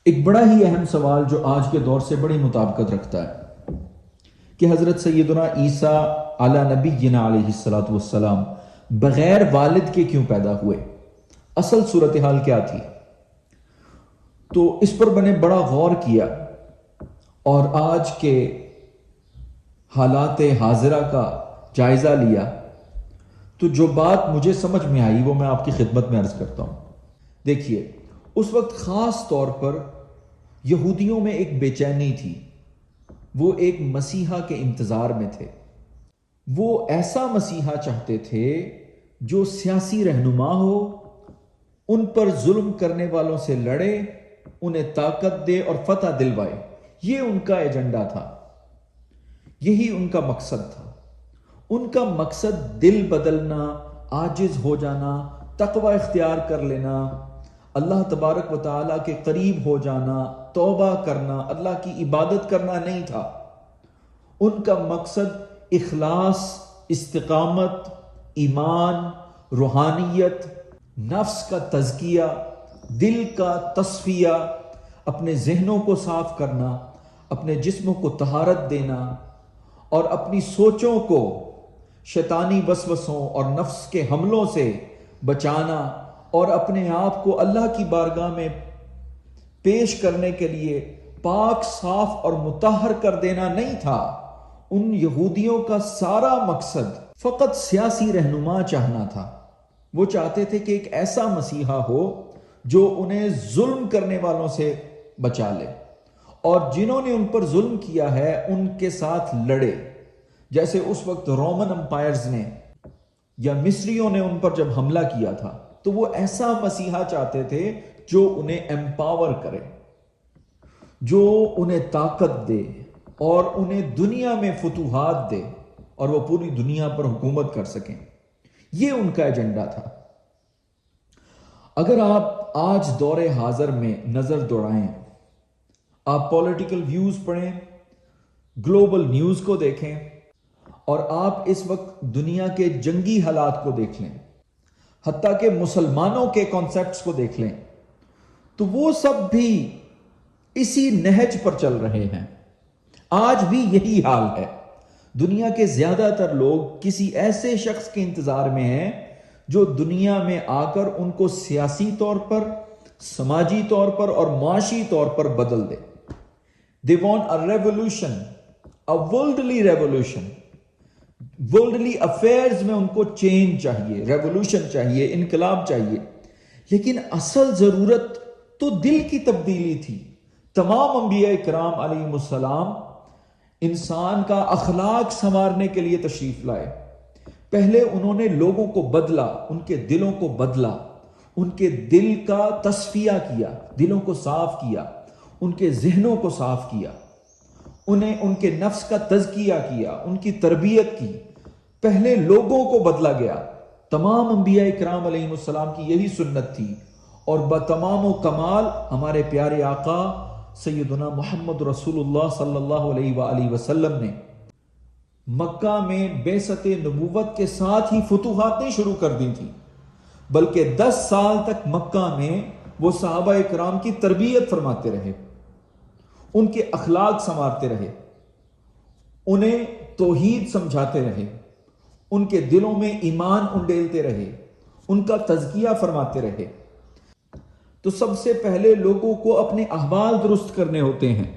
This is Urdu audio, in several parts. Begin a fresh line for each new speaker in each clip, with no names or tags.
ایک بڑا ہی اہم سوال جو آج کے دور سے بڑی مطابقت رکھتا ہے کہ حضرت سیدنا عیسیٰ علی نبینا علیہ الصلوۃ والسلام بغیر والد کے کیوں پیدا ہوئے؟ اصل صورتحال کیا تھی؟ تو اس پر میں نے بڑا غور کیا اور آج کے حالات حاضرہ کا جائزہ لیا، تو جو بات مجھے سمجھ میں آئی وہ میں آپ کی خدمت میں عرض کرتا ہوں۔ دیکھیے، اس وقت خاص طور پر یہودیوں میں ایک بے چینی تھی، وہ ایک مسیحا کے انتظار میں تھے۔ وہ ایسا مسیحا چاہتے تھے جو سیاسی رہنما ہو، ان پر ظلم کرنے والوں سے لڑے، انہیں طاقت دے اور فتح دلوائے۔ یہ ان کا ایجنڈا تھا، یہی ان کا مقصد تھا۔ ان کا مقصد دل بدلنا، عاجز ہو جانا، تقوی اختیار کر لینا، اللہ تبارک و تعالیٰ کے قریب ہو جانا، توبہ کرنا، اللہ کی عبادت کرنا نہیں تھا۔ ان کا مقصد اخلاص، استقامت، ایمان، روحانیت، نفس کا تزکیہ، دل کا تصفیہ، اپنے ذہنوں کو صاف کرنا، اپنے جسموں کو طہارت دینا اور اپنی سوچوں کو شیطانی وسوسوں اور نفس کے حملوں سے بچانا اور اپنے آپ کو اللہ کی بارگاہ میں پیش کرنے کے لیے پاک، صاف اور مطہر کر دینا نہیں تھا۔ ان یہودیوں کا سارا مقصد فقط سیاسی رہنما چاہنا تھا۔ وہ چاہتے تھے کہ ایک ایسا مسیحا ہو جو انہیں ظلم کرنے والوں سے بچا لے، اور جنہوں نے ان پر ظلم کیا ہے ان کے ساتھ لڑے۔ جیسے اس وقت رومن امپائرز نے یا مصریوں نے ان پر جب حملہ کیا تھا، تو وہ ایسا مسیحا چاہتے تھے جو انہیں ایمپاور کرے، جو انہیں طاقت دے اور انہیں دنیا میں فتوحات دے اور وہ پوری دنیا پر حکومت کر سکیں۔ یہ ان کا ایجنڈا تھا۔ اگر آپ آج دور حاضر میں نظر دوڑائیں، آپ پولیٹیکل ویوز پڑھیں، گلوبل نیوز کو دیکھیں، اور آپ اس وقت دنیا کے جنگی حالات کو دیکھ لیں، حتیٰ کہ مسلمانوں کے کانسیپٹس کو دیکھ لیں، تو وہ سب بھی اسی نہج پر چل رہے ہیں۔ آج بھی یہی حال ہے۔ دنیا کے زیادہ تر لوگ کسی ایسے شخص کے انتظار میں ہیں جو دنیا میں آ کر ان کو سیاسی طور پر، سماجی طور پر اور معاشی طور پر بدل دے۔ They want a revolution, a worldly revolution. Worldly affairs میں ان کو چینج چاہیے، ریولوشن چاہیے، انقلاب چاہیے۔ لیکن اصل ضرورت تو دل کی تبدیلی تھی۔ تمام انبیاء کرام علیہم السلام انسان کا اخلاق سنوارنے کے لیے تشریف لائے۔ پہلے انہوں نے لوگوں کو بدلا، ان کے دلوں کو بدلا، ان کے دل کا تصفیہ کیا، دلوں کو صاف کیا، ان کے ذہنوں کو صاف کیا، انہیں ان کے نفس کا تزکیہ کیا، ان کی تربیت کی۔ پہلے لوگوں کو بدلا گیا۔ تمام انبیاء کرام علیہ السلام کی یہی سنت تھی، اور بتمام و کمال ہمارے پیارے آقا سیدنا محمد رسول اللہ صلی اللہ علیہ وآلہ وسلم نے مکہ میں بعثت نبوت کے ساتھ ہی فتوحاتیں شروع کر دی تھیں، بلکہ 10 سال تک مکہ میں وہ صحابہ کرام کی تربیت فرماتے رہے، ان کے اخلاق سنوارتے رہے، انہیں توحید سمجھاتے رہے، ان کے دلوں میں ایمان انڈیلتے رہے، ان کا تزکیہ فرماتے رہے۔ تو سب سے پہلے لوگوں کو اپنے احوال درست کرنے ہوتے ہیں۔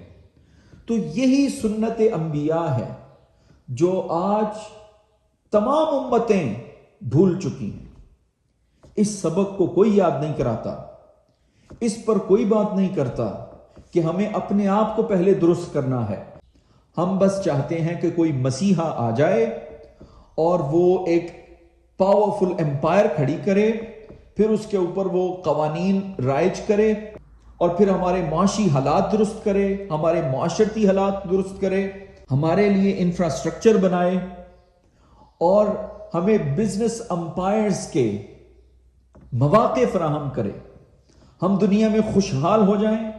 تو یہی سنت انبیاء ہے جو آج تمام امتیں بھول چکی ہیں۔ اس سبق کو کوئی یاد نہیں کراتا، اس پر کوئی بات نہیں کرتا کہ ہمیں اپنے آپ کو پہلے درست کرنا ہے۔ ہم بس چاہتے ہیں کہ کوئی مسیحا آ جائے اور وہ ایک پاورفل امپائر کھڑی کرے، پھر اس کے اوپر وہ قوانین رائج کرے، اور پھر ہمارے معاشی حالات درست کرے، ہمارے معاشرتی حالات درست کرے، ہمارے لیے انفراسٹرکچر بنائے، اور ہمیں بزنس امپائرز کے مواقع فراہم کرے، ہم دنیا میں خوشحال ہو جائیں۔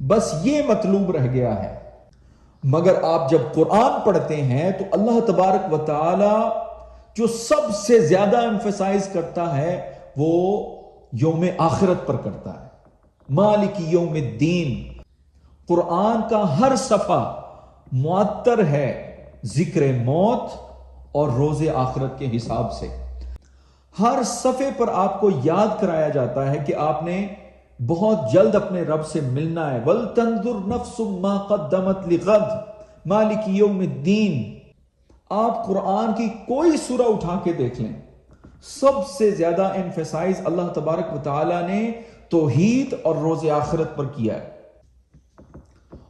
بس یہ مطلوب رہ گیا ہے۔ مگر آپ جب قرآن پڑھتے ہیں تو اللہ تبارک و تعالی جو سب سے زیادہ ایمفسائز کرتا ہے وہ یوم آخرت پر کرتا ہے۔ مالک یوم الدین، قرآن کا ہر صفحہ معطر ہے ذکر موت اور روز آخرت کے حساب سے۔ ہر صفحے پر آپ کو یاد کرایا جاتا ہے کہ آپ نے بہت جلد اپنے رب سے ملنا ہے۔ وَلْتَنْظُرْ نَفْسٌ مَا قَدَّمَتْ لِغَدٍ مالک یوم الدین۔ آپ قرآن کی کوئی سورہ اٹھا کے دیکھ لیں، سب سے زیادہ ایمفیسائز اللہ تبارک و تعالی نے توحید اور روز آخرت پر کیا ہے۔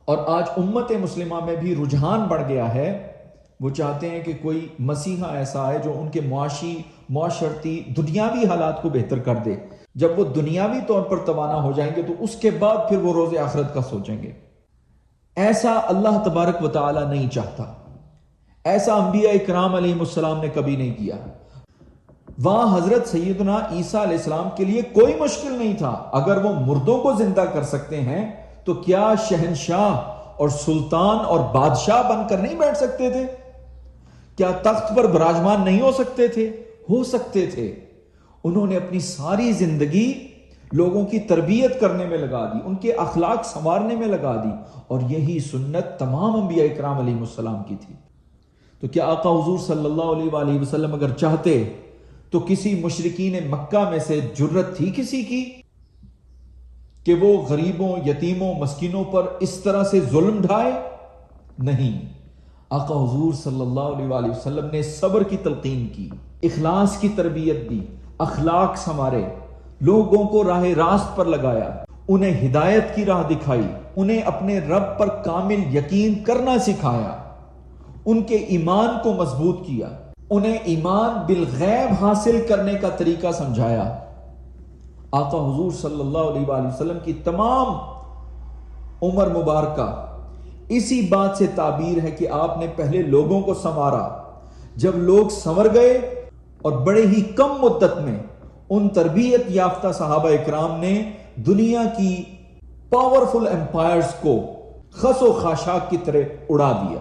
اور آج امت مسلمہ میں بھی رجحان بڑھ گیا ہے، وہ چاہتے ہیں کہ کوئی مسیحا ایسا ہے جو ان کے معاشرتی دنیاوی حالات کو بہتر کر دے۔ جب وہ دنیاوی طور پر توانا ہو جائیں گے تو اس کے بعد پھر وہ روز آخرت کا سوچیں گے۔ ایسا اللہ تبارک و تعالی نہیں چاہتا، ایسا انبیاء اکرام علیہ السلام نے کبھی نہیں کیا۔ وہاں حضرت سیدنا عیسیٰ علیہ السلام کے لیے کوئی مشکل نہیں تھا، اگر وہ مردوں کو زندہ کر سکتے ہیں تو کیا شہنشاہ اور سلطان اور بادشاہ بن کر نہیں بیٹھ سکتے تھے؟ کیا تخت پر براجمان نہیں ہو سکتے تھے؟ ہو سکتے تھے۔ انہوں نے اپنی ساری زندگی لوگوں کی تربیت کرنے میں لگا دی، ان کے اخلاق سنوارنے میں لگا دی، اور یہی سنت تمام انبیاء اکرام علیہ السلام کی تھی۔ تو کیا آقا حضور صلی اللہ علیہ وآلہ وسلم اگر چاہتے تو کسی مشرکین مکہ میں سے جرت تھی کسی کی کہ وہ غریبوں، یتیموں، مسکینوں پر اس طرح سے ظلم ڈھائے؟ نہیں۔ آقا حضور صلی اللہ علیہ وآلہ وسلم نے صبر کی تلقین کی، اخلاص کی تربیت دی، اخلاق سنوارے، لوگوں کو راہ راست پر لگایا، انہیں ہدایت کی راہ دکھائی، انہیں اپنے رب پر کامل یقین کرنا سکھایا، ان کے ایمان کو مضبوط کیا، انہیں ایمان بالغیب حاصل کرنے کا طریقہ سمجھایا۔ آقا حضور صلی اللہ علیہ وآلہ وسلم کی تمام عمر مبارکہ اسی بات سے تعبیر ہے کہ آپ نے پہلے لوگوں کو سنوارا، جب لوگ سنور گئے اور بڑے ہی کم مدت میں ان تربیت یافتہ صحابہ اکرام نے دنیا کی پاورفل امپائرز کو خس و خاشاک کی طرح اڑا دیا۔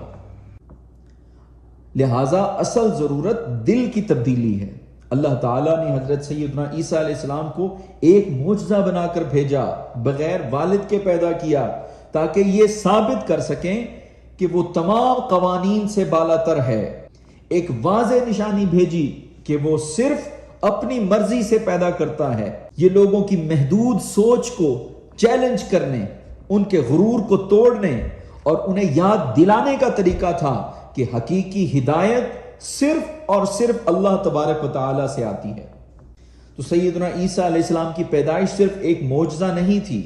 لہٰذا اصل ضرورت دل کی تبدیلی ہے۔ اللہ تعالیٰ نے حضرت سیدنا عیسیٰ علیہ السلام کو ایک معجزہ بنا کر بھیجا، بغیر والد کے پیدا کیا، تاکہ یہ ثابت کر سکیں کہ وہ تمام قوانین سے بالا تر ہے۔ ایک واضح نشانی بھیجی کہ وہ صرف اپنی مرضی سے پیدا کرتا ہے۔ یہ لوگوں کی محدود سوچ کو چیلنج کرنے، ان کے غرور کو توڑنے اور انہیں یاد دلانے کا طریقہ تھا کہ حقیقی ہدایت صرف اور صرف اللہ تبارک و تعالی سے آتی ہے۔ تو سیدنا عیسیٰ علیہ السلام کی پیدائش صرف ایک معجزہ نہیں تھی،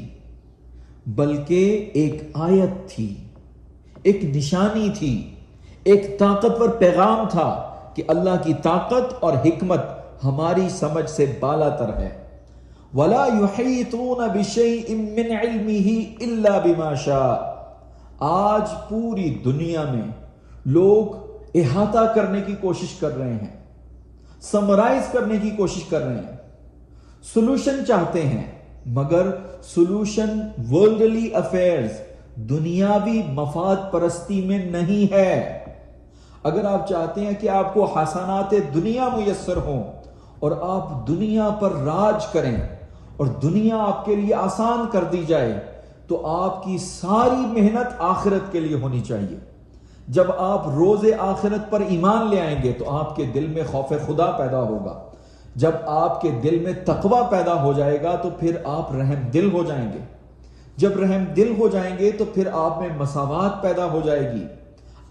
بلکہ ایک آیت تھی، ایک نشانی تھی، ایک طاقتور پیغام تھا کہ اللہ کی طاقت اور حکمت ہماری سمجھ سے بالا تر ہے۔ وَلَا يُحِيطُونَ بِشَيْءٍ مِّنْ عِلْمِهِ إِلَّا بِمَا شَاءَ۔ آج پوری دنیا میں لوگ احاطہ کرنے کی کوشش کر رہے ہیں، سمرائز کرنے کی کوشش کر رہے ہیں، سولوشن چاہتے ہیں، مگر سولوشن ورلڈلی افیئرز، دنیاوی مفاد پرستی میں نہیں ہے۔ اگر آپ چاہتے ہیں کہ آپ کو حسنات دنیا میسر ہوں اور آپ دنیا پر راج کریں اور دنیا آپ کے لیے آسان کر دی جائے، تو آپ کی ساری محنت آخرت کے لیے ہونی چاہیے۔ جب آپ روز آخرت پر ایمان لے آئیں گے تو آپ کے دل میں خوف خدا پیدا ہوگا۔ جب آپ کے دل میں تقوی پیدا ہو جائے گا تو پھر آپ رحم دل ہو جائیں گے۔ جب رحم دل ہو جائیں گے تو پھر آپ میں مساوات پیدا ہو جائے گی،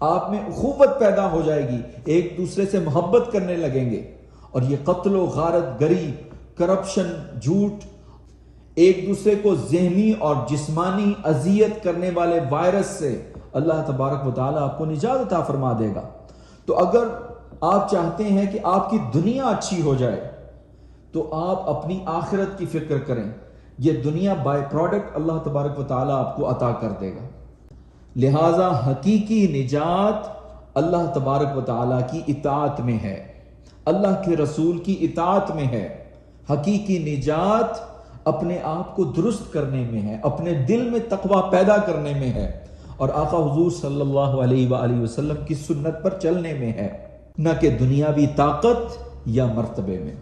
آپ میں اخوت پیدا ہو جائے گی، ایک دوسرے سے محبت کرنے لگیں گے، اور یہ قتل و غارت گری، کرپشن، جھوٹ، ایک دوسرے کو ذہنی اور جسمانی اذیت کرنے والے وائرس سے اللہ تبارک و تعالیٰ آپ کو نجات عطا فرما دے گا۔ تو اگر آپ چاہتے ہیں کہ آپ کی دنیا اچھی ہو جائے تو آپ اپنی آخرت کی فکر کریں۔ یہ دنیا بائی پروڈکٹ اللہ تبارک و تعالیٰ آپ کو عطا کر دے گا۔ لہٰذا حقیقی نجات اللہ تبارک و تعالیٰ کی اطاعت میں ہے، اللہ کے رسول کی اطاعت میں ہے۔ حقیقی نجات اپنے آپ کو درست کرنے میں ہے، اپنے دل میں تقوی پیدا کرنے میں ہے، اور آقا حضور صلی اللہ علیہ وآلہ وسلم کی سنت پر چلنے میں ہے، نہ کہ دنیاوی طاقت یا مرتبے میں۔